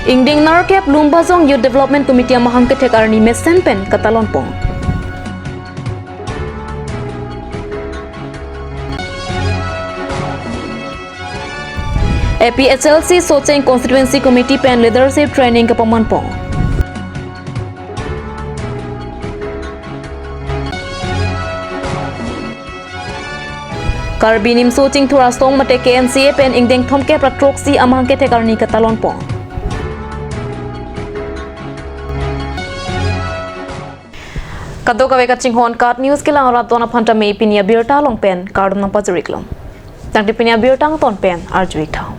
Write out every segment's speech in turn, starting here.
Ingding narkep Lumbazong Youth Development Committee amahang ketek arni mesen pen katalon pong. APHLC Socheng Constituency Committee pen leadership training kapaman pong. Karbi nim Socheng Thurastong mate KNCA pen ingdeng thomke pratroksi amahang ketek arni katalon pong. Kado kawe kaching hon kat news ke lang raton aphanta me pinia birta long pen card nang pajuriklom tang de pinia birtang ton pen arjuik thau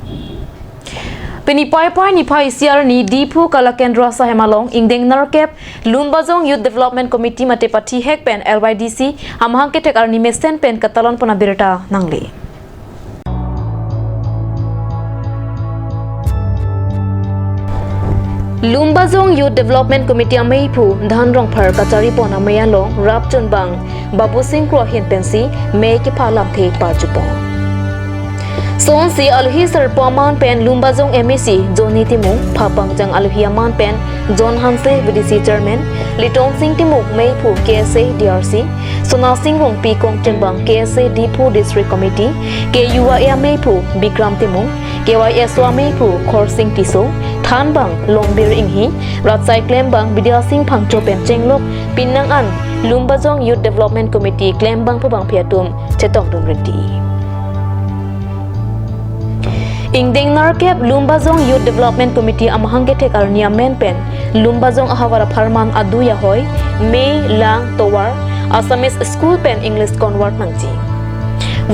pini pai ni phai siar ni dipu kala kendra sahemalong ingdeng narkep Lumbazong Youth Development Committee mate pathi hek pen LYDC amhang ke tek arni mesen pen katalon pona birta nangli Lumbazong Youth Development Committee ameipu dhanrong phar kachari pon amaya long rapchon bang babu singh kro hin pensi me ki phalam the parjupong son si alhi sar paman pen Lumbazong MEC Joni Timu phapang jang alhi aman pen John Hanse VDC chairman Litong Singh Timu meipu KSA DRC Sona Singh Rong Pi Kong Chenbang KSA Dipu District Committee KUA meipu Bikram Timu KYS meipu Khor Singh Tiso Than bang Longbir inghi Ratsai claim bang Vidya Singh Phangcho pen chenglok Pinang an Lumbazong Youth Development Committee claim bang pabang phiatum chetong dum reti Ingdeng narkep Lumbazong Youth Development Committee amahang ke tek arnia men pen Lumbazong ahawara pharman adu ya hoy me lang towar Assamese school pen English convert nangji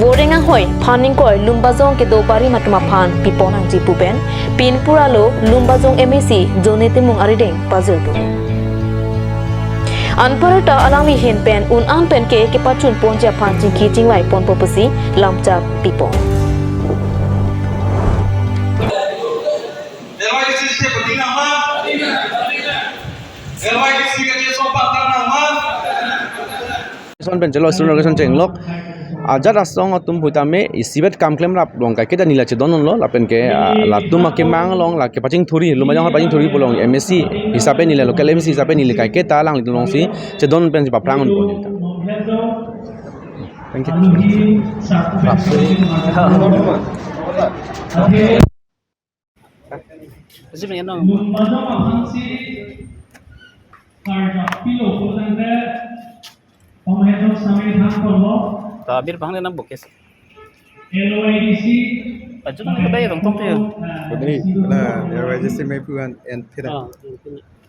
Voringang hoy phaning koi Lumbazong ke dobari matuma phan piponang ji puben pinpura lo Lumbazong MEC Jonete mung arideng pazul tu Anparata alami hen pen un an pen ke pachun ponja phan jing ki jing lai pon popasi lamcha pipo Son pen jelo sun location chenglok ajat asong atum putame isibet kam klem rap long kai ke danila che donon lo lapen ke latum ke mang long la ke paching thuri lumajang paching thuri polong MSc hisabe nile local MSc hisabe nile kai ke ta lang long si che don pen pa prangon po nita thank Tabir bang na bukes. LYDC. Ajo na kabay rong tong tayo. Ini na LYDC may puan and tira.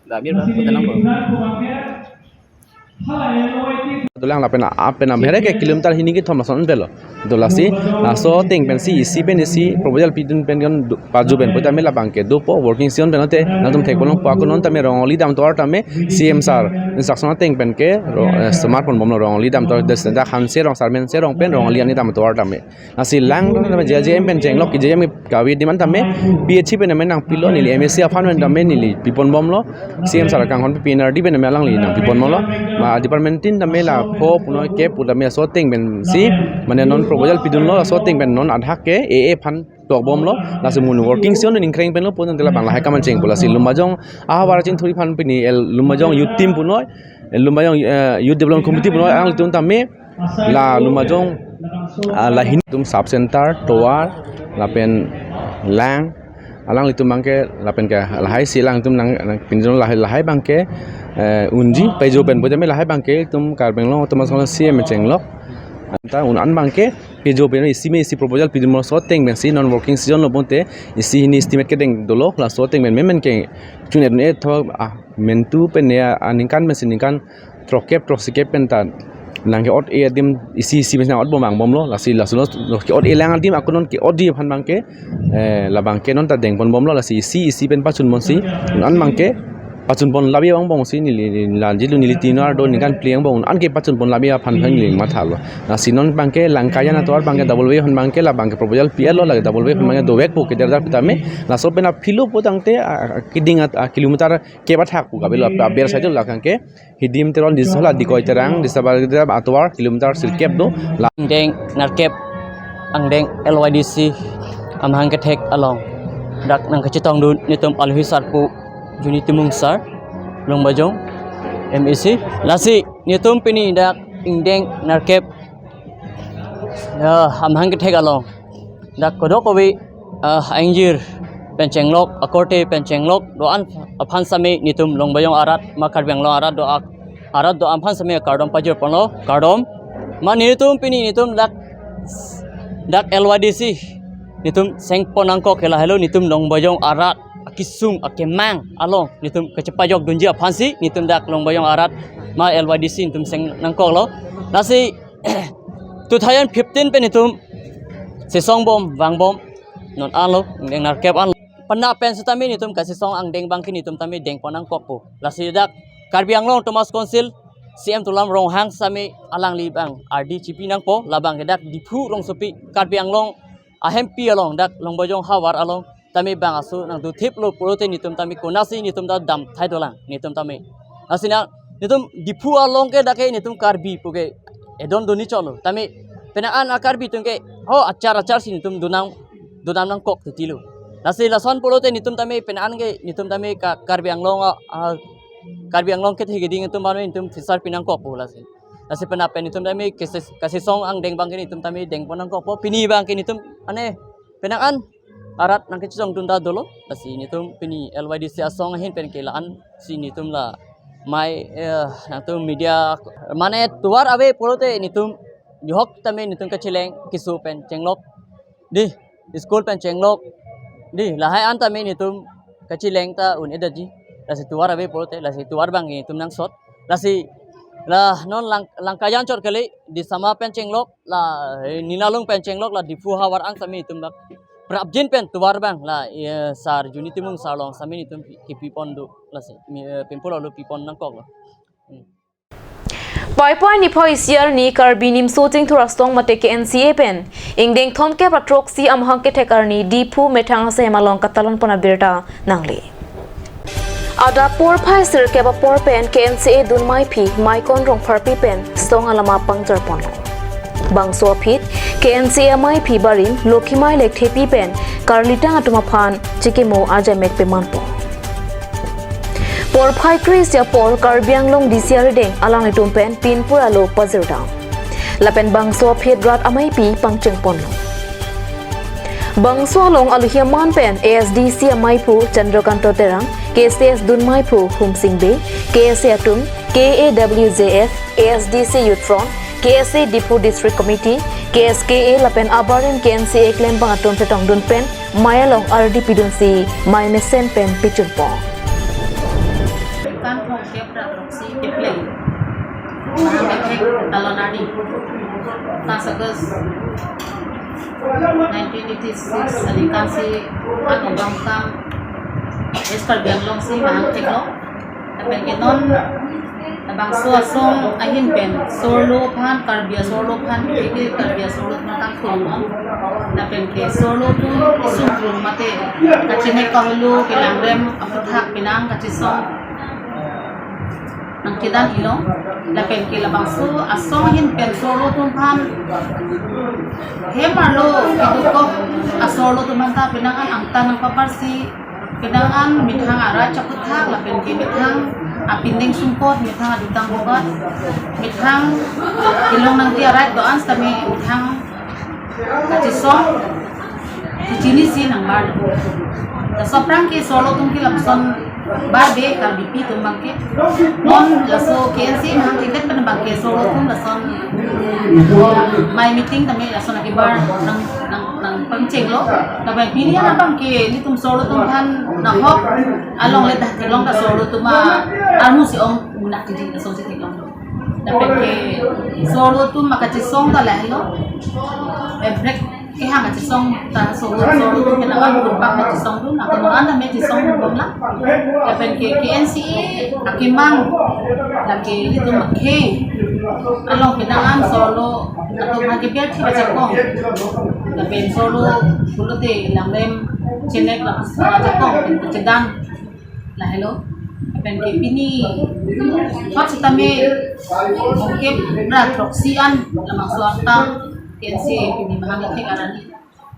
Tabir bang puta nang bo. Dolang lapen mere ke kilometer hini ke thomason belo dolasi so ting pensi isi pen isi proposal pidun pen gan paju pen pota mela bangke dopo working sion benote nadum thek bolong pa konon tame rongoli dam tor tame CM sar instruction ting pen ke smartphone bomlo rongoli dam tor des da khan se rong sarmen se rong pen rongoli ani dam tor tame nasi lang tame JM pen jeng lok JM kawi diman tame PH pen men nang pilo nili MSc afan men tame nili pipon bomlo CM sar kang hon PNRD pen melang li nang pipon molo department tin tame la pho puno ke putame so ting ben si mane non proposal pidun lo so ting ben non adhak ke AA fan tok bom lo la semun working sion ning kreng pen lo pun tela bangla hai kaman cheng pula si Lumbazong ahawara ching thuri fan pini Lumbazong youth team puno Lumbazong youth development committee puno ang tun tame la Lumbazong la hin tum sub center towar la pen lang alang litum bangke lapen ke lahai silang tum nang pinjong lahai bangke unji pejo pen pojame lahai bangke tum karbeng lo tum asong CM chenglok anta un an bangke pejo pen isi me isi proposal pidum so teng ben si non working season lo bonte isi ni estimate ke deng dolo la so teng ben men ke chunet ne tho mentu pen ne aninkan mesin ninkan trokep trosikep pen tan nangke ot e dim isi ben ot bomang bomlo la si la suno ke ot e lang dim akunon ke ot di phan bangke la bangke non ta deng pon bomlo la isi pen pachun monsi an bangke pachun pon labi bang bong si nili lanjilu nili tinar do nikan pliang bong an ke pachun pon labi phan phang ling mathalo na sinon bangke langkaya na tor bangke double way hon bangke la bangke proposal PL la double way bangke do wek po ke der pitame na so pena philo potangte kiding kilometer ke bathak pu gabelo ber sajo la kanke hidim teron disola dikoi terang disabar atwar kilometer sirkep do Deng narkep ang deng LYDC amhang ke tek along dak nang kacitong dun nitum alhisar pu juni timung sar long bajong MAC lasi nitum pini dak ingdeng narkep amhang ke along dak kodok kowi angjir pencenglok akorte pencenglok doan aphan same nitum long bajong arat makar beng long arat do arat do aphan same kardom pajor ponlo kardom ma nitum pini nitum dak LYDC nitum sengpon angko kela hello nitum long bajong arat akisung akemang along nitum kecepajok dunjia phansi nitum dak long bajong arat ma LYDC nitum seng nangko lo nasi 2015 pe nitum sesong bom wang bom non alo deng narkep an panda pen sutami nitum ka sesong ang deng bangki nitum tami deng ponang kokpo lasi dak Karbi anglong Thomas Council CM tulam rong hang sami alang libang RD cipi nang po labang dak dipu rong supi Karbi anglong ahem pi along dak long bajong hawar along tami bang asu nang du thip lo purote nitum tami konasi nitum da dam thai dolang nitum tami asina nitum dipu along ke dake nitum Karbi puke edon doni cholo tami penaan Karbi tungke ho acar si nitum dunang nang kok titilu nasi lason purote nitum tami penaan ke nitum tami Karbi anglong ke higeding nitum banu nitum fisar pinang kok pula si nasi penapen nitum tami kasih song ang deng bang ke nitum tami deng ponang kok po pini bang ke nitum ane penaan arat nang kecong tunda dolo nasi nitum pini LYDC asong hin pen kelaan si nitum la mai nang tu media mane tuar abe purote nitum dihok tami nitum kecileng kisu pen cenglok di school pen cenglok di lahai an tami nitum kecileng ta un edaji lasi tuar abe purote lasi tuar bang nitum nang sot lasi lah non langkayan cor kali di sama pen cenglok la ninalung pen cenglok la difu hawar ang tami nitum dak prabjin pen tuar bang la sar juni timung sarlong sami nitum kipipon do lasi pimpolo lo pipon nang kok lo Poi ni phoi siar ni Karbi nim shooting thurastong mate ke NCA pen ingdeng thom ke patrok si amhang ke thekar ni dipu methang se malong katalon pona birta nangli ada por phai sir ke ba por pen ke NCA dun mai phi mai kon rong pharpi pen stong alama pangjar pon bang so phit ke NCA mai phi barin lokhimai lek thepi pen karlita atuma phan chikemo aja mek pe man po por phai kris ya por Karbi anglong DCR deng alang itum pen pin pura lo pazir down lapen bangso phet rat amai pi pangcheng pon bangso long aluhiaman pen ASDC amai pu Chandrakanto terang KCS dunmai pu humsing be KSA atum KAWJF ASDC youth front KSA Dipu district committee KSKA lapen abarin KNCA claim bang atum petong dun pen maya long RD pidun si mai mesen pen pichun pong kan konsep produksi keplay mahal talonadi tasagas 1986 alikan si atong bangkam eskal bianglong si mahal teklo tapi kenon abang suasong ahin pen solo pan Karbi solo pan ini Karbi solo matang kono tapi ke solo tu sungrum mate kacine kahulu kelangrem aputhak pinang kacisong nang kidan ilo lapen ke labangso asong hin pen solo tun phan hemarlo itu ko asolo tun manta pinangan angta nang paparsi pinangan mithang ara chakuthak lapen ke mithang apinding sungkot mithang adutang bogat mithang ilong nang ti arat doan tami mithang kacisong jinisi nang bar soprang ke solo tun ki lapson barbe Karbi pi tumbang ke non laso KNC mahang tiket penembang ke solo tun lason my meeting tami laso nakibar nang pangceng lo tapi pini abang ke ni tum solo tum kan nahok along ledah tilong ka solo tuma anu si om nak jadi laso si tilong tapi ke solo tum makachisong ta lahlo break kaya nga song ta solo tu kinawan kurpak na song tu ako mga anda may song bom la kapen ke NCA akimang lagi itu makhe along pinangan solo atau magibiyat si Bacakong kapen solo bulote langrem chinek la Bacakong pinagdan la hello kapen ke pini hot tame mungkin berat roksian lamang suarta KNC pini mahangit ke karani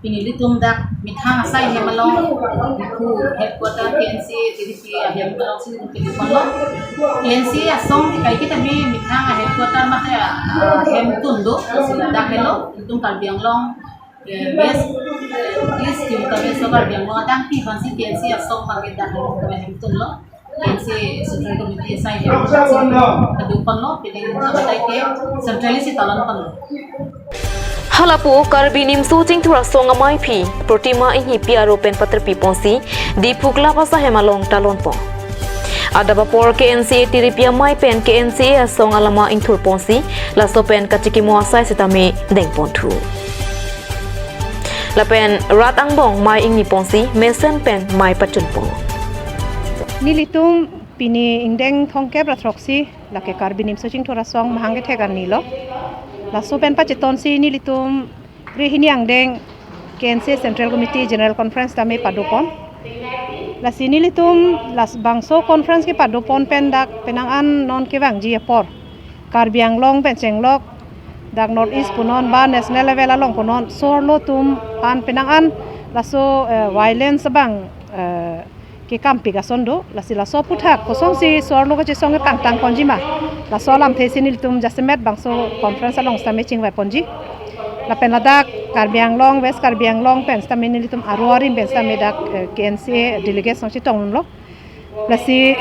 pinilitum dak mithang asai hemalong ku headquarter PNC TDP hemalong sin pinipon PNC asong kai kita bi mithang headquarter ma ha hem tundo sila dak hello tum Karbi Anglong best is tim ka best Karbi Anglong atang pi fansi PNC asong pagit dak hello ka hem tundo PNC central committee asai hemalong kadupon lo piding abatai ke centrally si talan pan Halapu Karbi nim suting thura songa mai phi protima inhi piaro pen patra pi ponsi di phukla pasa hemalong talon po adaba por ke NCA tiripia mai pen ke NCA song alama inthur ponsi la so pen kachiki mo asai sitame deng pon thu la pen rat angbong mai ingni ponsi mesen pen mai pachun po nilitum pini ingdeng thongke brathroksi la ke Karbi nim suting thura song mahange thegan nilo la so pen pacheton si nilitum rehini angdeng KNC Central Committee General Conference tame padopon la sinilitum las bangso conference ke padopon pen dak penangan non ke bang ji por Karbi Anglong pen chenglok dak North East punon ba national level along punon sorlo tum pan penangan la so violence bang ke kampi ga sondo la sila so puthak kosong si sorlo ko che song kang tang konjima la so lam the sinilitum jasmet bangso conference along stame chingwa ponji la pen ladak Karbi Anglong West Karbi Anglong pen stame nilitum aroarim pen stame dak KNC delegation chi tong lo la si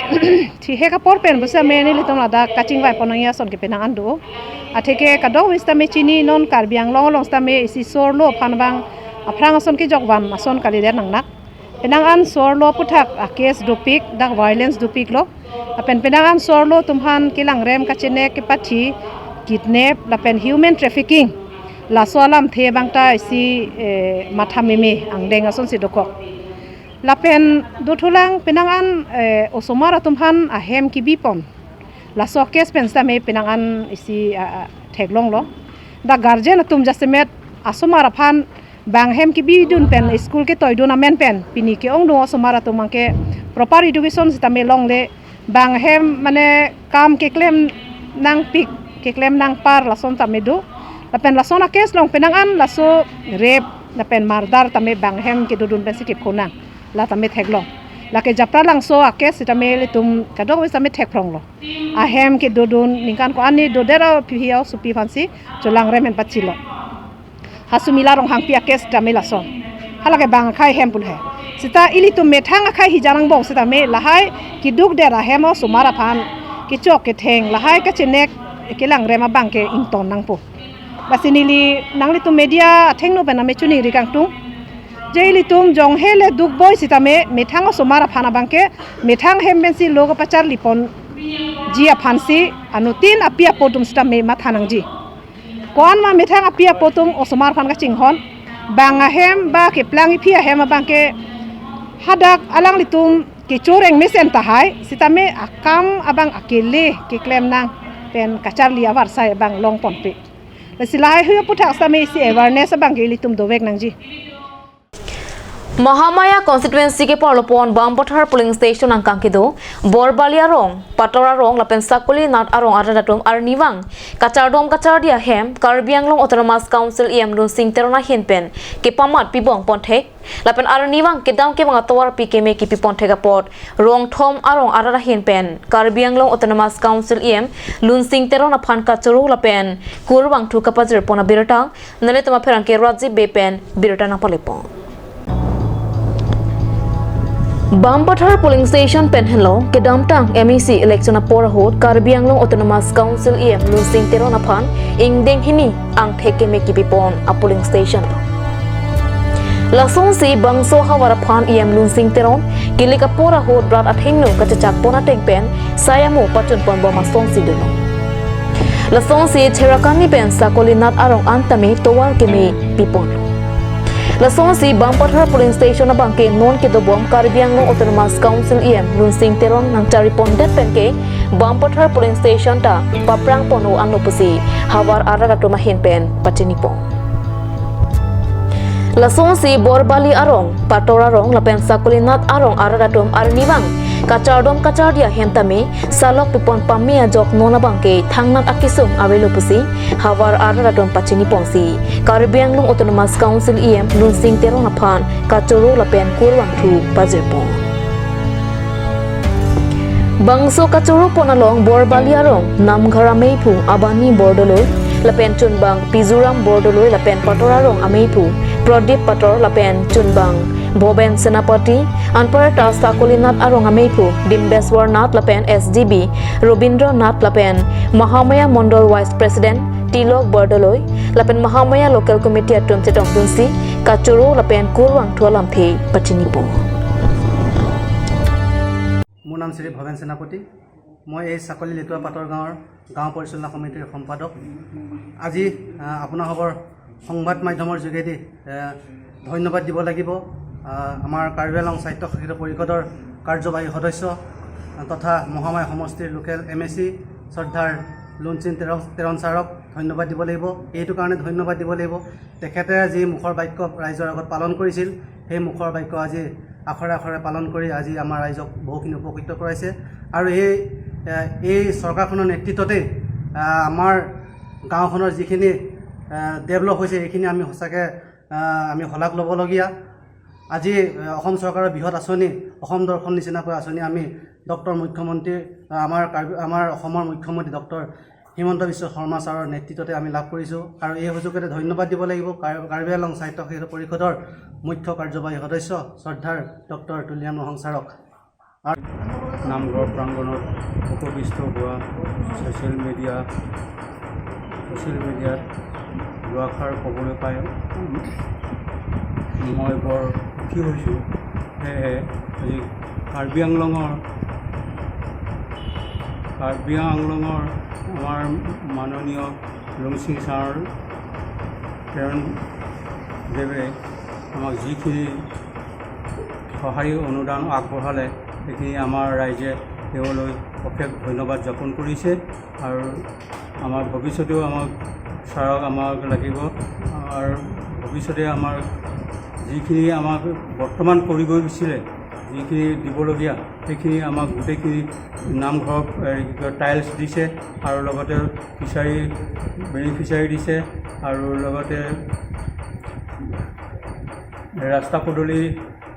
thi he ka por pen busa me nilitum ladak kachingwa ponangya son ke penang andu atheke kado stame chini non Karbi Anglong long stame si sorlo phanbang aprang son ki jogwan ason kali der nangnak penangan sorlo puthak a case dopik dak violence dopik lo penangan sorlo tumhan kilang rem kachene ke pathi kidnap la pen human trafficking la solam the bangta si matha meme angdeng ason si dokok la pen dothulang penangan osomara tumhan a hem ki bipon la so case pen sa me penangan isi theglong lo da guardian tum jasemet asomara phan bang hem ki bidun pen school ke toy duna men pen pini ke ong do somara to mangke proper education sita me long le bang hem mane kam ke klem nang pik ke klem nang par la son ta medu la pen la sona kes long penangan la so rep la pen mardar ta me bang hem ke dudun pen sikip khona la ta me theglong la ke japra lang so a kes sita me le tum kado sa me thek prong lo a hem ke dudun ningkan ko ani do dera pi hiao supi fansi cholang remen pachilo hasumila rong hang pia kes damela son halake bang khai hempul he sita ili tu methang khai hijarang bong sita me lahai ki duk dera hemo sumara phan ki chok ke theng lahai ka chenek kelang rema bang ke ington nang po basinili nangli tu media theng no bana me chuni ri kang tung jeili tum jong hele duk boy sita me methang sumara phana bang ke methang hembensi logo pachar lipon jia phansi anu tin apia potum sita me mathanang ji kon ma mithang apia potung osomar phan ka chinghon banga hem ba ke plangi phia hem bang ke hadak alang litum ke choreng mesen ta hai sitame akam abang akele ke klem nang pen kachar li awar sai bang long pon pe la silai hu puthak same si awareness bang ke litum dowek nang ji Mahamaya constituency ke Parlopon Bampothar polling station ang kangkido Borbalia rong Patora rong lapen sakuli nat arong aradatum arniwang kachardom kachardia hem Karbi Anglong Autonomous Council em lun sing terona hinpen ke pamat pibong ponthek lapen arniwang ke dam ke mga tawar pikeme ki piponthek apot rong thom arong arada hinpen Karbi Anglong Autonomous Council em lun sing terona phan kachuru lapen kurbang thu kapajir pona birata nale tama pherang ke raji bepen birata na palepon Bampothar polling station penhenlo ke damtang MEC election a pora hot Karbi Anglong Autonomous Council em lun sing teron aphan ingdeng hini ang theke me ki pipon a polling station lasong si bangso hawara phan em lun sing teron kilika pora hot brat athengno kachachak pona tengpen sayamu pachun pon boma song si duno lasong si cherakani pen sakolinat arong antame towar ke me pipon lasong si Bampothar polling station na bangke non ke dobom Karbi Anglong Autonomous Council em lun sing terong nang charipon det penke Bampothar polling station ta paprang pono anopusi hawar arara to mahin pen pachinipo lasong si Borbali arong Patora rong lapen sakulinat arong arara tom arniwang kachardom kachardia hemtame salok pipon pamia jok nona bangke thangnak akisung awelo pusi hawar araradon pachini pongsi Karbi Anglong Autonomous Council EM lunsing terong aphan kachoro lapen kurwang thu pajepon Bangso kachoro ponalong borbaliarong namghara meipu abani bordoloi lapen chunbang pizuram bordoloi lapen patorarong ameipu pradip pator lapen chunbang Boben Senapati Anparata Sakulinat arong ameipu Dimbeswar Nath lapen SGB Robindra Nath lapen Mahamaya Mondol Vice President Tilok bordoloi lapen Mahamaya Local Committee atum chetong dunsi kachoro lapen kurwang thualamphe pachinipo মোৰ নাম শ্ৰী ভৱেন সেনাপতি মই এই চাকলি লেটুৱা পাটৰ গাঁৱৰ গাঁও পৰিচালনা সমিতিৰ সম্পাদক আজি আপোনালোকৰ সংবাদ মাধ্যমৰ যোগেদি ধন্যবাদ দিব লাগিব আমাৰ কাৰ্বি আংলং সাহিত্য শাখিত পৰিষদৰ কাৰ্যবাহী সদস্য তথা মহামায়া সমষ্টিৰ লোকেল MSC শ্ৰদ্ধাৰ লুনচিন তেৰণ ছাৰক ধন্যবাদ দিব লাগিব এইটো কাৰণে ধন্যবাদ দিব লাগিব তেখেতে যি মুখৰ বাক্য ৰাইজৰ আগত পালন কৰিছিল সেই মুখৰ বাক্য আজি আখৰে আখৰে পালন কৰি আজি আমাৰ ৰাইজক বহুখিনি উপকৃত কৰাইছে আৰু এই চৰকাৰখনৰ নেতৃত্বতে আমাৰ গাঁওখনৰ যিখিনি ডেভেলপ হৈছে এইখিনি আমি সঁচাকৈ আমি শলাগ ল'বলগীয়া আজি অসম চৰকাৰৰ বৃহৎ আঁচনি অসম দৰ্শন নিচিনাকৈ আঁচনি আমি ডক্টৰ মুখ্যমন্ত্ৰী আমাৰ অসমৰ মুখ্যমন্ত্ৰী ডক্টৰ হিমন্ত বিশ্ব শৰ্মা ছাৰৰ নেতৃত্বতে আমি লাভ কৰিছোঁ আৰু এই সুযোগতে ধন্যবাদ দিব লাগিব কাৰ্বি আংলং সাহিত্য শাখিত পৰিষদৰ মুখ্য কাৰ্যবাহী সদস্য শ্ৰদ্ধাৰ ডক্টৰ তুলিয়াম ৰহং ছাৰক নামঘৰ প্ৰাংগণত উপবিষ্ট হোৱা ছ'চিয়েল মিডিয়াত দুআষাৰ ক'বলৈ পাই মই বৰ সুখী হৈছোঁ সেয়েহে আজি কাৰ্বি আংলঙৰ আমাৰ মাননীয় লুংচিং ছাৰ প্ৰেৰণদেৱে আমাক যিখিনি সহায় অনুদান আগবঢ়ালে সেইখিনি আমাৰ ৰাইজে তেওঁলৈ অশেষ ধন্যবাদ জ্ঞাপন কৰিছে আৰু আমাৰ ভৱিষ্যতেও ছাৰক আমাক লাগিব আৰু ভৱিষ্যতে আমাৰ যিখিনি আমাক বৰ্তমান কৰি গৈ গৈছিলে যিখিনি দিবলগীয়া সেইখিনি আমাক গোটেইখিনি নামঘৰক টাইলছ দিছে আৰু লগতে বেনিফিচাৰী দিছে আৰু লগতে ৰাস্তা পদূলি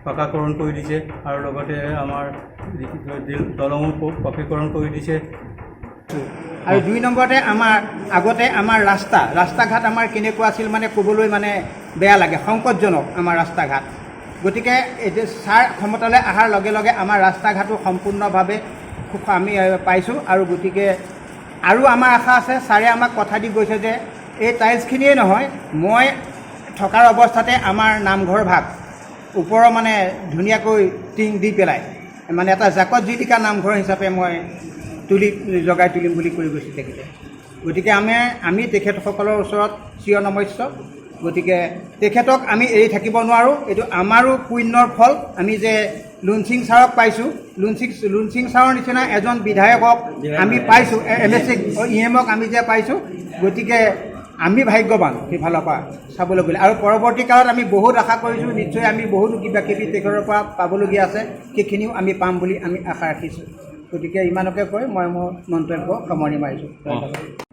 পকাকৰণ কৰি দিছে আৰু লগতে আমাৰ দলঙো পকীকৰণ কৰি দিছে আৰু 2 নম্বৰতে আগতে আমাৰ ৰাস্তা ঘাট আমাৰ কেনেকুৱা আছিল মানে ক'বলৈ মানে বেয়া লাগে সংকটজনক আমাৰ ৰাস্তা ঘাট গতিকে ছাৰ ক্ষমতালৈ অহাৰ লগে লগে আমাৰ ৰাস্তা ঘাটো সম্পূৰ্ণভাৱে আমি পাইছোঁ আৰু গতিকে আৰু আমাৰ আশা আছে ছাৰে আমাক কথা দি গৈছে যে এই টাইলছখিনিয়ে নহয় মই থকাৰ অৱস্থাতে আমাৰ নামঘৰ ভাগ ওপৰৰ মানে ধুনীয়াকৈ টিং দি পেলাই মানে এটা জাকত জিলিকা নামঘৰ হিচাপে মই জগাই তুলিম বুলি কৈ গৈছে তেখেতে গতিকে আমি তেখেতসকলৰ ওচৰত চিৰ নমস্য গতিকে তেখেতক আমি এৰি থাকিব নোৱাৰোঁ এইটো আমাৰো পুণ্যৰ ফল আমি যে লুনচিং ছাৰক পাইছোঁ লুনচিং ছাৰৰ নিচিনা এজন বিধায়কক আমি পাইছোঁ MSC EMক আমি যে পাইছোঁ গতিকে আমি ভাগ্যৱান সেইফালৰ পৰা চাবলৈ গ'লে আৰু পৰৱৰ্তী কালত আমি বহুত আশা কৰিছোঁ নিশ্চয় আমি বহুতো কিবা কিবি তেখেতৰ পৰা পাবলগীয়া আছে সেইখিনিও আমি পাম বুলি আমি আশা ৰাখিছোঁ গতিকে ইমানকে কৈ মই মোৰ মন্তব্য সামৰণি মাৰিছোঁ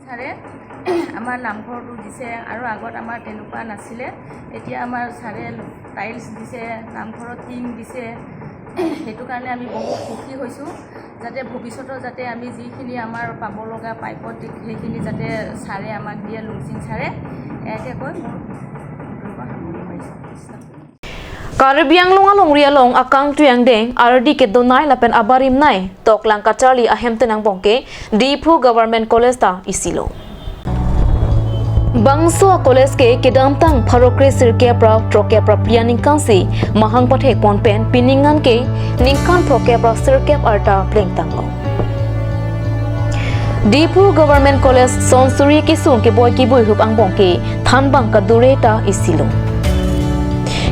ছাৰে আমাৰ নামঘৰটো দিছে আৰু আগত আমাৰ তেনেকুৱা নাছিলে এতিয়া আমাৰ ছাৰে টাইলছ দিছে নামঘৰত টিং দিছে সেইটো কাৰণে আমি বহুত সুখী হৈছোঁ যাতে ভৱিষ্যতৰ যাতে আমি যিখিনি আমাৰ পাব লগা পাইপত সেইখিনি যাতে ছাৰে আমাক দিয়ে লুংচিং ছাৰে এয়াকে কৈ মোৰ সামৰণি মাৰিছোঁ Karbi Anglong Rialong akang tuyang deng ardi ke donai lapen abarim nai toklang kacali ahem tenang bongke Dipu Government College ta isilo Bangso College ke kedam tang pharokre sirke pra troke pra pianing kansi mahang pathe ponpen piningan ke ningkan proke pra sirke arta pleng tanglo Dipu Government College sonsuri ke sung ke boy ki boy hup ang bongke than bang ka dureta isilo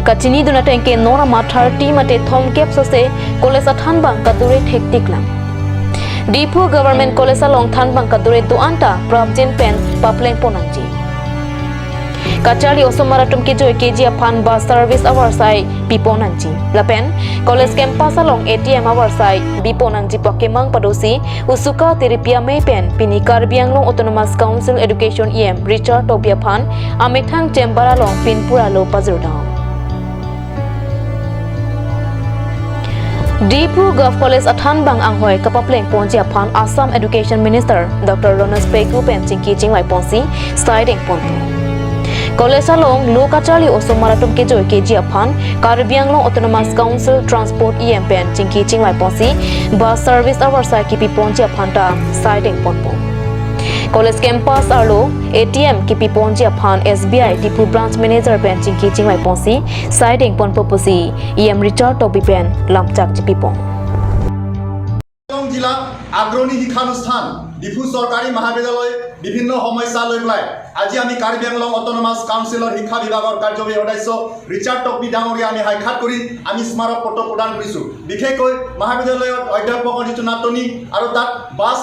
Kachini duna tengke nora ma 30 mate thom kep sose college athan bang kadure thek tiklam Dipu Government College along than bang kadure do anta prabjen pen papleng ponangji kachali osomaratum ki joy keji aphan bus service awar sai piponanji lapen college campus along ATM awar sai biponanji pokemang padosi usuka teripia me pen pini Karbi Anglong Autonomous Council Education EM Richard Tobia Phan amithang chamber along pinpura lo pazurdam Deepru Gulf College Athan Bang Anghoy Kapapleng Ponji Aphan Assam Education Minister Dr. Ronas Peku Pen Chingki Chingwai Ponsi Sliding Ponpo College along Lokachali Osomaratum Kejoy KG Aphan Karbi Anglong Autonomous Council Transport EM Pen Chingki Chingwai Ponsi Bus Service Hour Sai Kipi Ponji Aphan Ta Sliding Ponpo College Campus Arlo ATM Kipi Ponji Aphan SBI Tipu Branch Manager Pen Chingki Chingwai Ponsi Sliding Ponpo Posi EM Richard Tobi Pen Lamchak Chipipong জিলা আগ্রণী শিক্ষানুষ্ঠান ডিফু চৰকাৰী মহাবিদ্যালয় বিভিন্ন সমস্যা লৈ পেলাই আজি আমি কাৰ্বি আংলং অটোনমাস কাউন্সিলৰ শিক্ষা বিভাগৰ কাৰ্যবাহী সদস্য ৰিচাৰ্ড টকবি ডাঙৰীয়া আমি সাক্ষাৎ কৰি আমি স্মাৰক পত্ৰ প্ৰদান কৰিছোঁ বিশেষকৈ মহাবিদ্যালয়ত অধ্যাপকৰ যিটো নাটনি আৰু তাত বাছ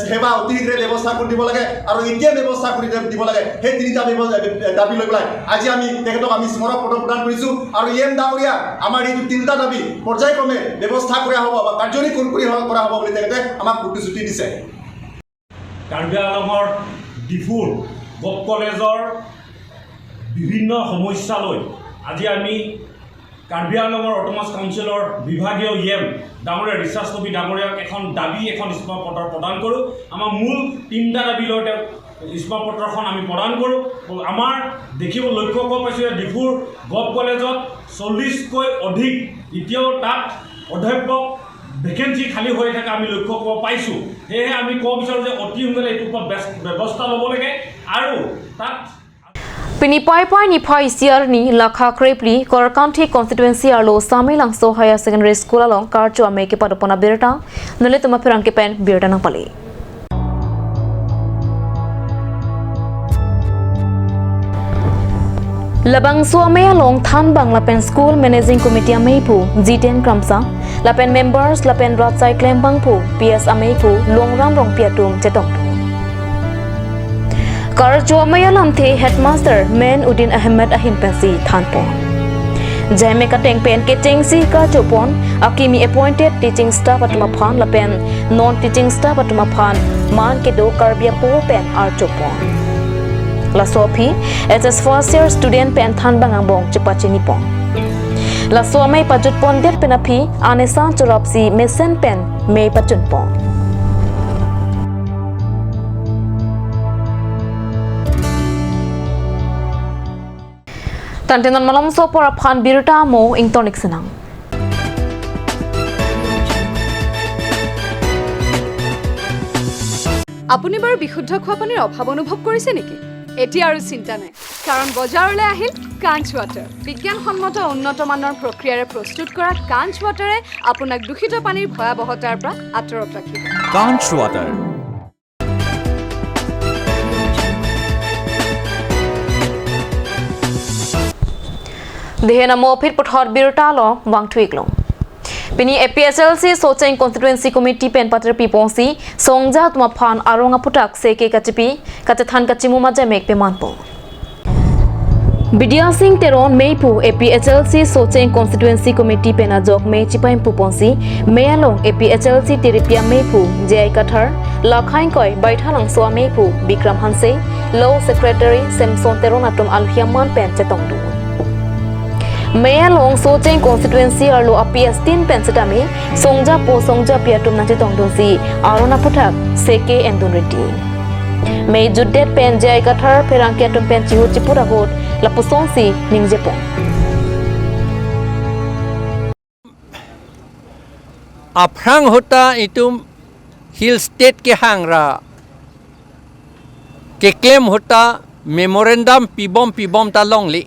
সেৱা অতি শীঘ্ৰে ব্যৱস্থা কৰি দিব লাগে আৰু এতিয়া ব্যৱস্থা কৰি দিব লাগে সেই তিনিটা দাবী লৈ পেলাই আজি আমি তেখেতক আমি স্মাৰক পত্ৰ প্ৰদান কৰিছোঁ আৰু EM ডাঙৰীয়া আমাৰ এই তিনিটা দাবী পৰ্যায়ক্ৰমে ব্যৱস্থা কৰা হ'ব বা কাৰ্যকৰী কৰা হ'ব বুলি তেখেতে আমাক প্ৰতিশ্ৰুতি দিছে কাৰ্বি আংলঙৰ ডিফুৰ গভ কলেজৰ বিভিন্ন সমস্যা লৈ আজি আমি কাৰ্বি আংলঙৰ অটোনমাস কাউন্সিলৰ বিভাগীয় EM ডাঙৰীয়া ৰিচাৰ্ড টবি ডাঙৰীয়াক এখন স্মাৰক পত্ৰ প্ৰদান কৰোঁ আমাৰ মূল তিনিটা দাবী লৈ স্মাৰক পত্ৰখন আমি প্ৰদান কৰোঁ আমাৰ লক্ষ্য কৰিব পাইছোঁ যে ডিফুৰ গভ কলেজত 40কৈ অধিক এতিয়াও তাত অধ্যাপক ভেকেঞ্চি খালী হৈ থাকে আমি লক্ষ্য কৰিব পাইছোঁ সেয়েহে আমি ক'ব বিচাৰোঁ যে অতি সোনকালে এইটোৰ ওপৰত ব্যৱস্থা ল'ব লাগে আৰু তাত Pini pai pai ni pai siar ni lakha krepli Korkanthi constituency arlo Sami Langso Higher Secondary School along karcho ame ke padopona birta nole tuma perang ke pen birta nang pali Labang suame along Than Bangla Pen School Managing Committee Ameipu G10 Kramsa Lapen members Lapen Ratsai Klem Bangpu PS Ameipu Longram Rong Piatum Chetong Karjo Mayalam The Headmaster Men Udin Ahmed Ahin Pensi Thanpo Jaime Kateng Pen Keteng Si Karjo Pon Akimi appointed teaching staff at Maphan Lapen non-teaching staff at Maphan Man Kedo Karbia Po Pen Arjo Pon La Sopi SS first year student Pen Than Bangambong Chepachini Pon La Somai Pajut Pon Det Penapi Anesan Chorapsi Mesen Pen Mei Pachun Pon Tantenan malam so por aphan birta mo ingtonik senang আপুনি বাৰু বিশুদ্ধ খোৱা পানীৰ অভাৱ অনুভৱ কৰিছে নেকি এতিয়া আৰু চিন্তা নাই কাৰণ বজাৰলৈ আহিল কাঞ্চ ৱাটাৰ বিজ্ঞানসন্মত উন্নত মানৰ প্ৰক্ৰিয়াৰে প্ৰস্তুত কৰা কাঞ্চ ৱাটাৰে আপোনাক দূষিত পানীৰ ভয়াৱহতাৰ পৰা আঁতৰত ৰাখিব কাঞ্চ water Dehena mo phir puthor birta lo wang thuik lo Pini APSLC Socheng Constituency Committee pen patra piponsi songja tuma phan aronga putak seke kachipi kachathan kachimu ma jamek pe manpo Bidya Singh Teron Meipu APHLC Socheng Constituency Committee pen ajok me chipaim puponsi mealong APHLC Tiripia Meipu Jai Kathar Lakhain koi baithalang so Meipu Bikram Hanse Law Secretary Samson Teron atom alhiaman pen chetongdu Mayalong Socheng Constituency arlo APS 3 pensatami Songja po Songja piatum na chitong donsi arona puthak seke endun reti May juddet pen jai kathar perang kiatum pen chihu chipura hot lapusongsi ningjepong Aprang hota itum hill state ke hangra ke claim hota memorandum pibom ta longli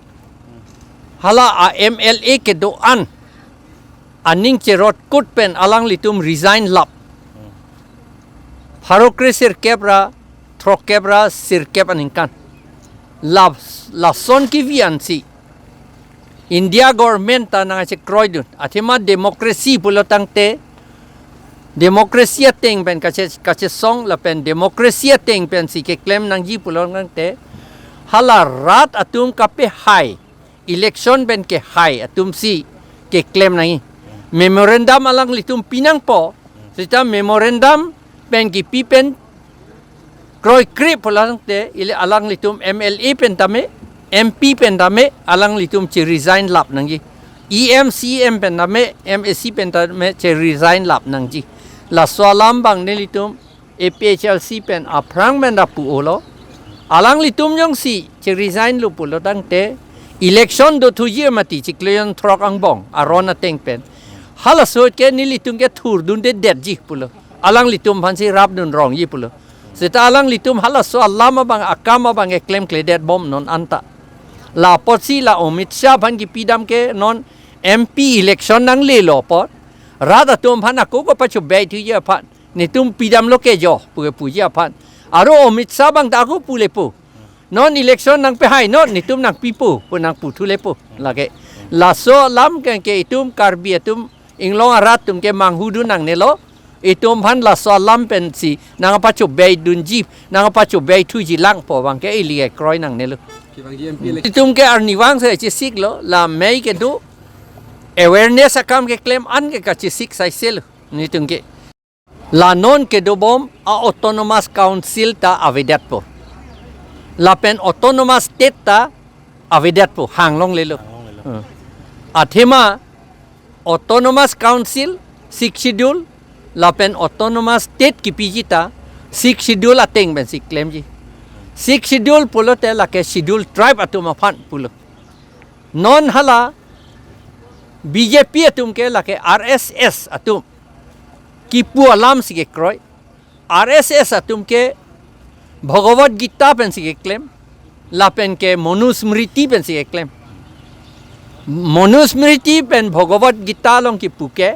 hala a MLA ke doan aning cherot kut pen alang litum resign lap Harokre sir kebra throk kebra sir keb aningkan la son ki viansi India government ta nang che kroidun athima democracy pulotang te demokrasia teng pen kache song la pen demokrasia teng pen si ke claim nang ji pulong nang te hala rat atum kape hai election ben ke hai atum si ke claim nai memorandum alang litum pinang po sita memorandum ben ki pipen kroi krip pulang te ile alang litum MLA pen tame MP pen tame alang litum chi resign lap nangji EMCM pen tame MSC pen tame chi resign lap nangji la swalam bang ne litum APHLC pen aprang men da pu olo alang litum yong si chi resign lu pulo tang te election do tu year mati chi kleon throk ang bong arona teng pen hala so ke ni litum ke thur dun de det ji pulo alang litum phan si rap dun rong yi pulo sita alang litum hala so allama bang akama bang e claim kledet bom non anta la potsi la omit sha phan ki pidam ke non MP election nang le lo pot rada tum phan ko ko pachu be tu ye phan ni tum pidam lo ke jo pu pu ya phan aro omit sha bang ta ko pu le pu non election nang pe hai non ni tum nang pi pu nang pu thu le pu lage la so lam ke tum karbi tum inglong arat tum ke manghu du nang ne lo itum phan la so lam pen si nang pachu be dun ji nang pachu be thu ji lang po bang ke ili e kroi nang ne lo itum ke arni wang se chi sik lo la mei ke du awareness akam ke claim an ke ka chi sik sai sel ni tum ke la non ke do bom a autonomous council ta avedat po la pen autonomous state ta avedat po hang long le lo athema autonomous council 6 schedule la pen autonomous state ki pijita 6 schedule ateng ben si claim ji 6 schedule pulo te la ke schedule tribe atuma phan pulo non hala BJP atum ke la ke RSS atum ki pu alam si ke kroi RSS atum ke Bhagavad Gita pen si ke claim la pen ke Manusmriti pen si ke claim Manusmriti pen Bhagavad Gita long ki puke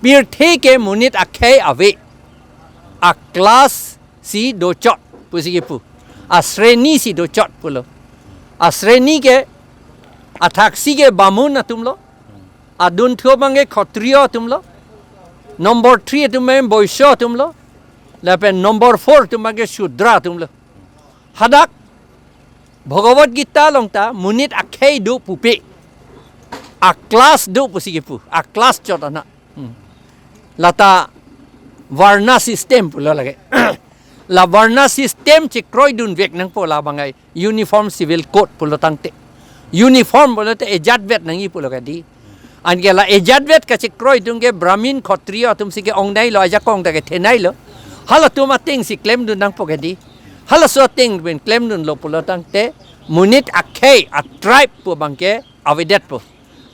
bir the ke munit akhe ave a class si do chot pusi ke pu a sreni si do chot pulo a sreni ke athaksi ke bamun atum lo adun thio bange khatriya atum lo number 3 atum me boisho atum lo la pen number 4 atum bange shudra atum lo hadak Bhagavad Gita long ta munit akhe do pupe a class do pusi ke pu a class chot ana lata varna system pulo lage la varna system chi kroi dun vek nang po la bangai uniform civil code pulo tangte uniform pulo te ejat vet nang i pulo ka di an ge la ejat vet ka chi kroi dun ge brahmin kshatriya tum si ke ong nai lo aja kong ta ke thenai lo hala tu ma ting si claim dun nang po ka di hala so ting ben claim dun lo pulo tangte munit akhe a tribe pu bangke avedet pu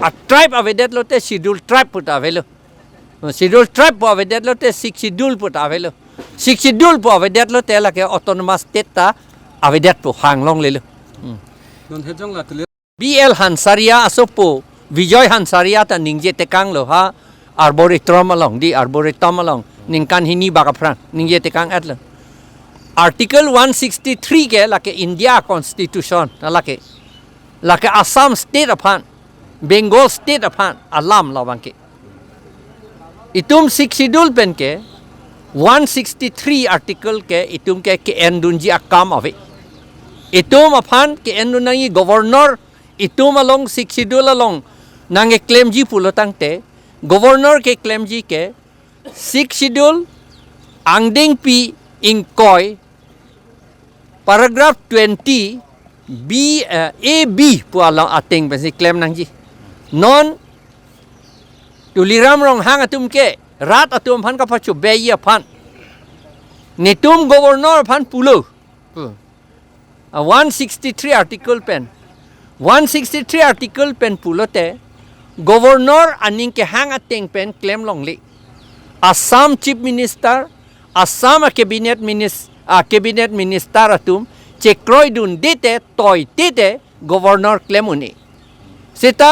a tribe avedet lo te schedule tribe pu ta velo schedule tribe po avedet lo te 6 schedule po ta velo 6 schedule po avedet lo te la ke autonomous state ta avedet po hang long le lo non hejong la BL Hansaria asopo Vijay Hansaria ta ningje te kang lo ha arboretum along di arboretum along ningkan hini baka pran ningje te kang atlo article 163 ke la ke India constitution la ke Assam state upon Bengal state upon alam la bangke itum 6 schedule pen ke 163 article ke itum ke endunji akam ave itum aphan ke endunangi governor itum along 6 schedule along nange claim ji pulo tangte governor ke claim ji ke 6 schedule angding pi ingkoi paragraph 20 B AB pu along ateng besi claim nang ji non tuliram rong hang atum ke rat atum phan ka pachu beya phan nitum governor phan pulo 163 article pen 163 article pen pulote governor aning ke hang ateng pen claim long li Assam chief minister Assam cabinet minister atum chekroi dun dite toy dite governor claim uni sita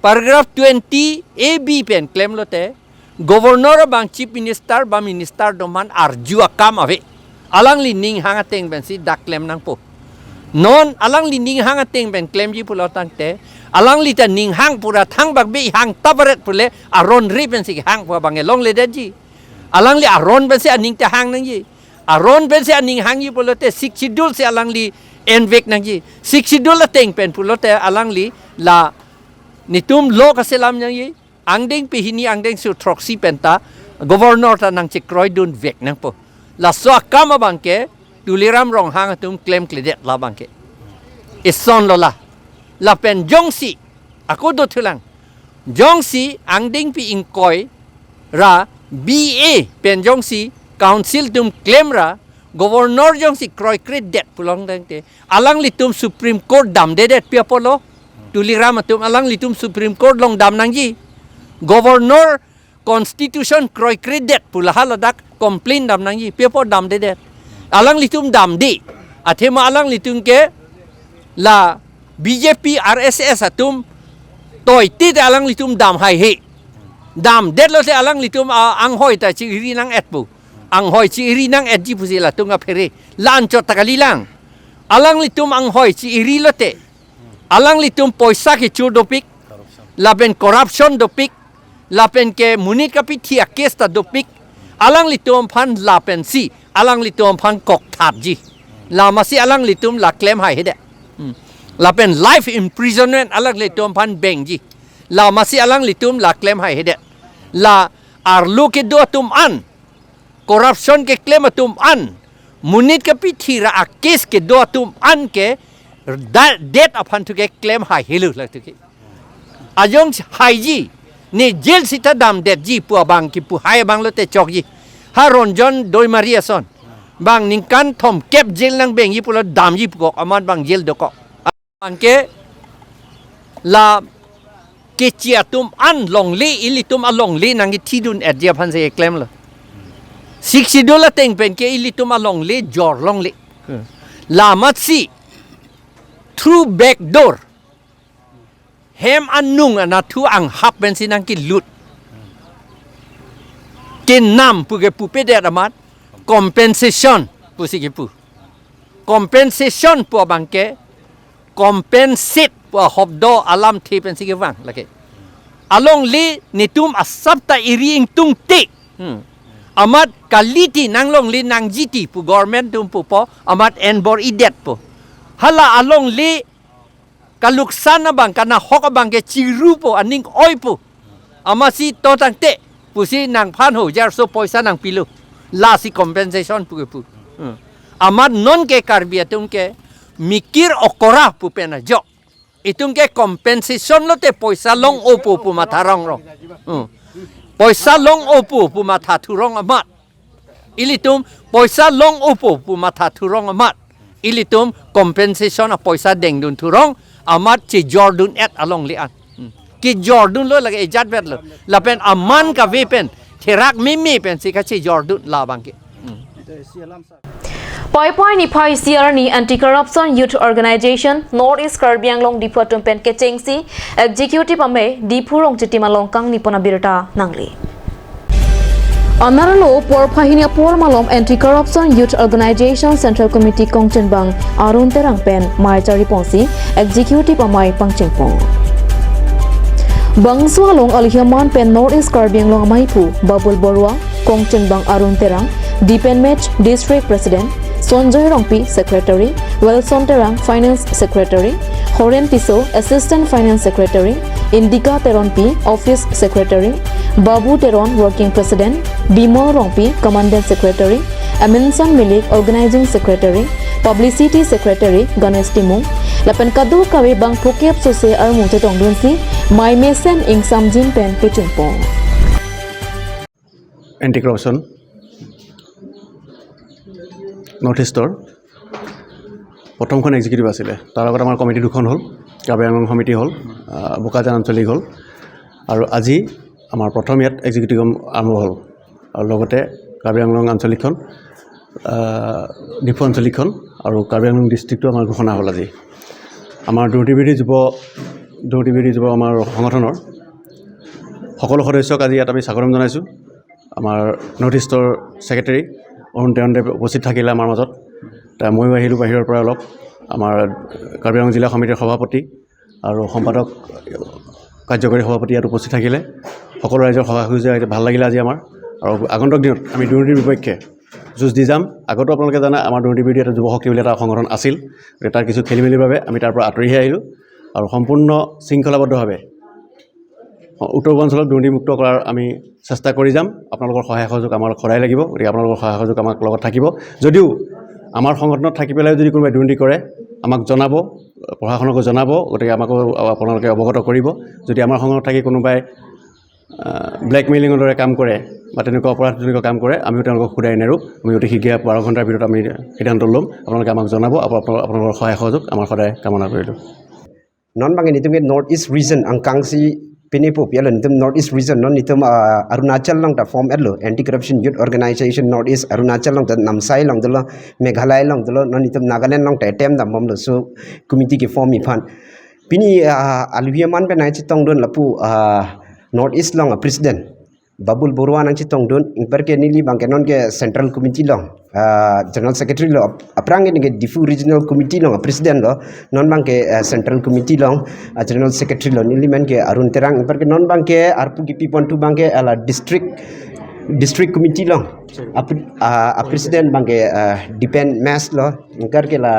paragraph 20 AB pen claim lote governor bang chief minister ba minister doman arju akam ave alang li ning hang ateng ben si dak claim nang po non alang li ning hang ateng ben claim ji pulo tangte alang li ta ning hang pura thang bak be hang tabaret pule aron ri ben si hang po bang long le ji alang li aron ben si aning ta hang nang ji aron ben si aning hang ji pulo te sik chidul si alang li en vek nang ji 60 dola teng pen pulote alang li la nitum lo ka selam nang yi angdeng pi hini angdeng su troxy penta governor ta nang che kroi dun vek nang po la so kama bangke tuliram rong hang tum claim kledet la bangke ison lola la pen jongsi aku do thulang jongsi angdeng pi ingkoi ra ba pen jongsi council tum claim ra governor jongsi kroi kredet pulong dengte alang litum supreme court dam dedet pia polo tuliram tum alang litum supreme court long dam nangji governor constitution kroi kredet pulahaladak complain dam nangji pia po dam dedet alang litum dam di athema alang litum ke la BJP RSS atum toy ti alang litum dam hai he dam det lo te alang litum ang hoi ta chi ri nang et pu ang hoi chi ri nang et ji pusi la tunga phere lan chot takali lang alang litum ang hoi chi ri lo te alang litum poisa ke chu dopik la ben corruption dopik la pen ke munit kapi thia case ta dopik alang litum phan la pen si alang litum phan kok that ji la masi alang litum la claim hai hede la pen life imprisonment alang litum phan beng ji la masi alang litum la claim hai hede la arlu ke do tum an corruption ke claim tum an munit kapi thira a case ke do tum an ke det aphan tu ke claim hai helu la tu ke ajong hai ji ni jail sita dam det ji pu bang ki pu hai bang lo te chok ji ha ronjon doi maria son bang ningkan thom kep jail nang beng ji pu lo dam ji pu ko aman bang jail do ko bang ke la ke chia tum an long li ili tum a long li nang ki thidun et dia phan se claim lo $60 teng pen ke ili tum a long li jor long li la mat si through back door hem anung ana thu ang hap ben sinang ki lut ke nam pu ke pu pe det amat compensation pu si ke pu compensation pu bangke compensate pu hobdo alam thi pen si ke wang lake along li nitum asapta iri ing tung te amat kaliti nang long li nang jiti pu government tum pu po amat enbor idet pu hala along li kaluksan na bang kana hok bang ke chiru po aning oi po amasi to tang te pusi nang phan ho jar so poisa nang pilu la si compensation pu pu amat non ke karbi atum ke mikir okora pu pena jo itung ke compensation lo te poisa long opu pu matharong ro poisa long opu pu matha thurong amat ilitum poisa long opu pu matha thurong amat ilitum compensation a poisa deng dun thurong amat chi Jordan et along li an ki Jordan lo lage ejat bet lo la pen aman ka ve pen therak mi pen si ka chi Jordan la bang ki Poi ni phai CR ni anti corruption youth organization North East Karbi Anglong Dipu pen ke chengsi executive ame Dipu rong chitimalong kang nipona birta nangli Anaralo por phahinia por malom anti corruption youth organization central committee kongchenbang arun terang pen marchari ponsi executive amai pangchengpong Bangswalong alhiaman pen North East Karbi Anglong amai pu Babul Borwa kongchenbang arun terang Dipen Match district president Sonjoy Rongpi secretary Wilson Terang finance secretary Horen Tiso assistant finance secretary Indika Teronpi office secretary Babu Teron working president Bimo Rongpi commandant secretary Aminsan Milik organizing secretary publicity secretary Ganesh Timung lapan kadu kawe bang phukep sose ar mungte tongdunsi mai mesen ing samjin pen pechungpong anti corruption north ইষ্টৰ প্ৰথমখন executive আছিলে তাৰ আগত আমাৰ committee দুখন হ'ল কাৰ্বি আংলং সমিতি হ'ল বোকাজান আঞ্চলিক হ'ল আৰু আজি আমাৰ প্ৰথম ইয়াত এক্সিকিউটিভ আৰম্ভ হ'ল আৰু লগতে কাৰ্বি আংলং আঞ্চলিকখন ডিফু আঞ্চলিকখন আৰু কাৰ্বি আংলং ডিষ্ট্ৰিক্টটো আমাৰ ঘোষণা হ'ল আজি আমাৰ দুৰ্নীতিবিৰোধী যুৱ আমাৰ সংগঠনৰ সকলো সদস্যক আজি ইয়াত আমি স্বাগতম জনাইছোঁ আমাৰ নৰ্থ ইষ্টৰ ছেক্ৰেটাৰী অৰুণ তেওণ্ডে উপস্থিত থাকিলে আমাৰ মাজত ময়ো আহিলোঁ বাহিৰৰ পৰা অলপ আমাৰ কাৰ্বি আংলং জিলা সমিতিৰ সভাপতি আৰু সম্পাদক কাৰ্যকৰী সভাপতি ইয়াত উপস্থিত থাকিলে সকলো ৰাইজৰ সহায় সুবিধা ভাল লাগিলে আজি আমাৰ আৰু আগন্তুক দিনত আমি দুৰ্নীতিৰ বিপক্ষে যুঁজ দি যাম আগতো আপোনালোকে জানে আমাৰ দুৰ্নীতি বিৰোধী এটা যুৱ শক্তি বুলি এটা সংগঠন আছিল তাৰ কিছু খেলি মেলিৰ বাবে আমি তাৰ পৰা আঁতৰিহে আহিলোঁ আৰু সম্পূৰ্ণ শৃংখলাবদ্ধভাৱে উত্তৰ পূৰ্বাঞ্চলক দুৰ্নীতিমুক্ত কৰাৰ আমি চেষ্টা কৰি যাম আপোনালোকৰ সহায় সহযোগ আমাৰ সদায় লাগিব গতিকে আপোনালোকৰ সহায় সহযোগ আমাৰ লগত থাকিব যদিও আমাৰ সংগঠনত থাকি পেলাই যদি কোনোবাই দুৰ্নীতি কৰে আমাক জনাব প্ৰশাসনকো জনাব গতিকে আমাকো আপোনালোকে অৱগত কৰিব যদি আমাৰ সংগঠনত থাকি কোনোবাই ব্লেকমেইলিঙৰ দৰে কাম কৰে বা তেনেকুৱা অপৰাধজনিত কাম কৰে আমিও তেওঁলোকক সোধাই নেৰোঁ আমি অতি শীঘ্ৰে 12 ঘণ্টাৰ ভিতৰত আমি সিদ্ধান্ত ল'ম আপোনালোকে আমাক জনাব আপোনালোকৰ সহায় সহযোগ আমাৰ সদায় কামনা কৰিলোঁ non bang ni tumge north east region ang kangsi pinipo pialo nitum north east region non nitum arunachal long ta form edlo anti corruption youth organization north east arunachal long ta namsai long dolo meghalaya long dolo non nitum nagaland long ta tem dam mom lo so committee ki form ifan pini alwiaman pe nai chitong don lapu north east long president babul borwa nang chitong don ingper ke nili bang kenon ke central committee long general secretary lo aprang ni difu regional committee long president lo non bang ke central committee long general secretary lo nili man ke arun terang ingper ke non bang ke arpu ki pipon tu bang ke ala district committee long president bang ke depend mass lo ingkar ke la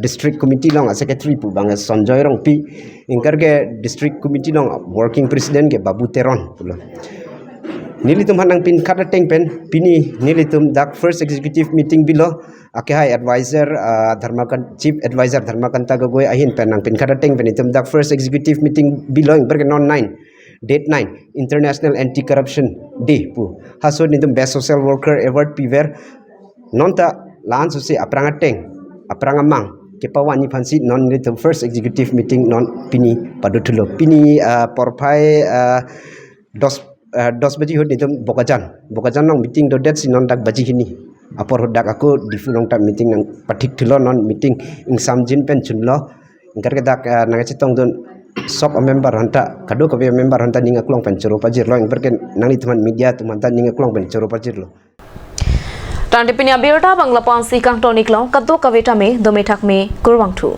district committee long secretary pu bang Sanjoy rong pi ingkar ke district committee long working president ke Babu Teron pulo nilitum hanang pin kata tengpen pini nilitum dak first executive meeting bilo akehai advisor chief advisor dharmakanta gogoi ahin penang pin kata tengpen itum dak first executive meeting bilo ingber non 9 date 9 international anti corruption day pu haso nitum best social worker award piver nonta lan susi apranga teng apranga mang kepawani phansi non nilitum first executive meeting non pini padutulo pini porpai 10 baji hot nitum bokajan nong meeting do det sinon dak baji hini apor dak aku difu nong ta meeting nang pathik thilo non meeting ing samjin pen chunlo ingkar ke dak nang chitong don sok member hanta kado ka member hanta ninga klong pen choro pajir lo ingkar ke nang tuman media tuman ta ninga klong pen choro pajir lo Tante pinya berta bangla pansi kang tonik long kaddo kaveta me domethak me kurwang thu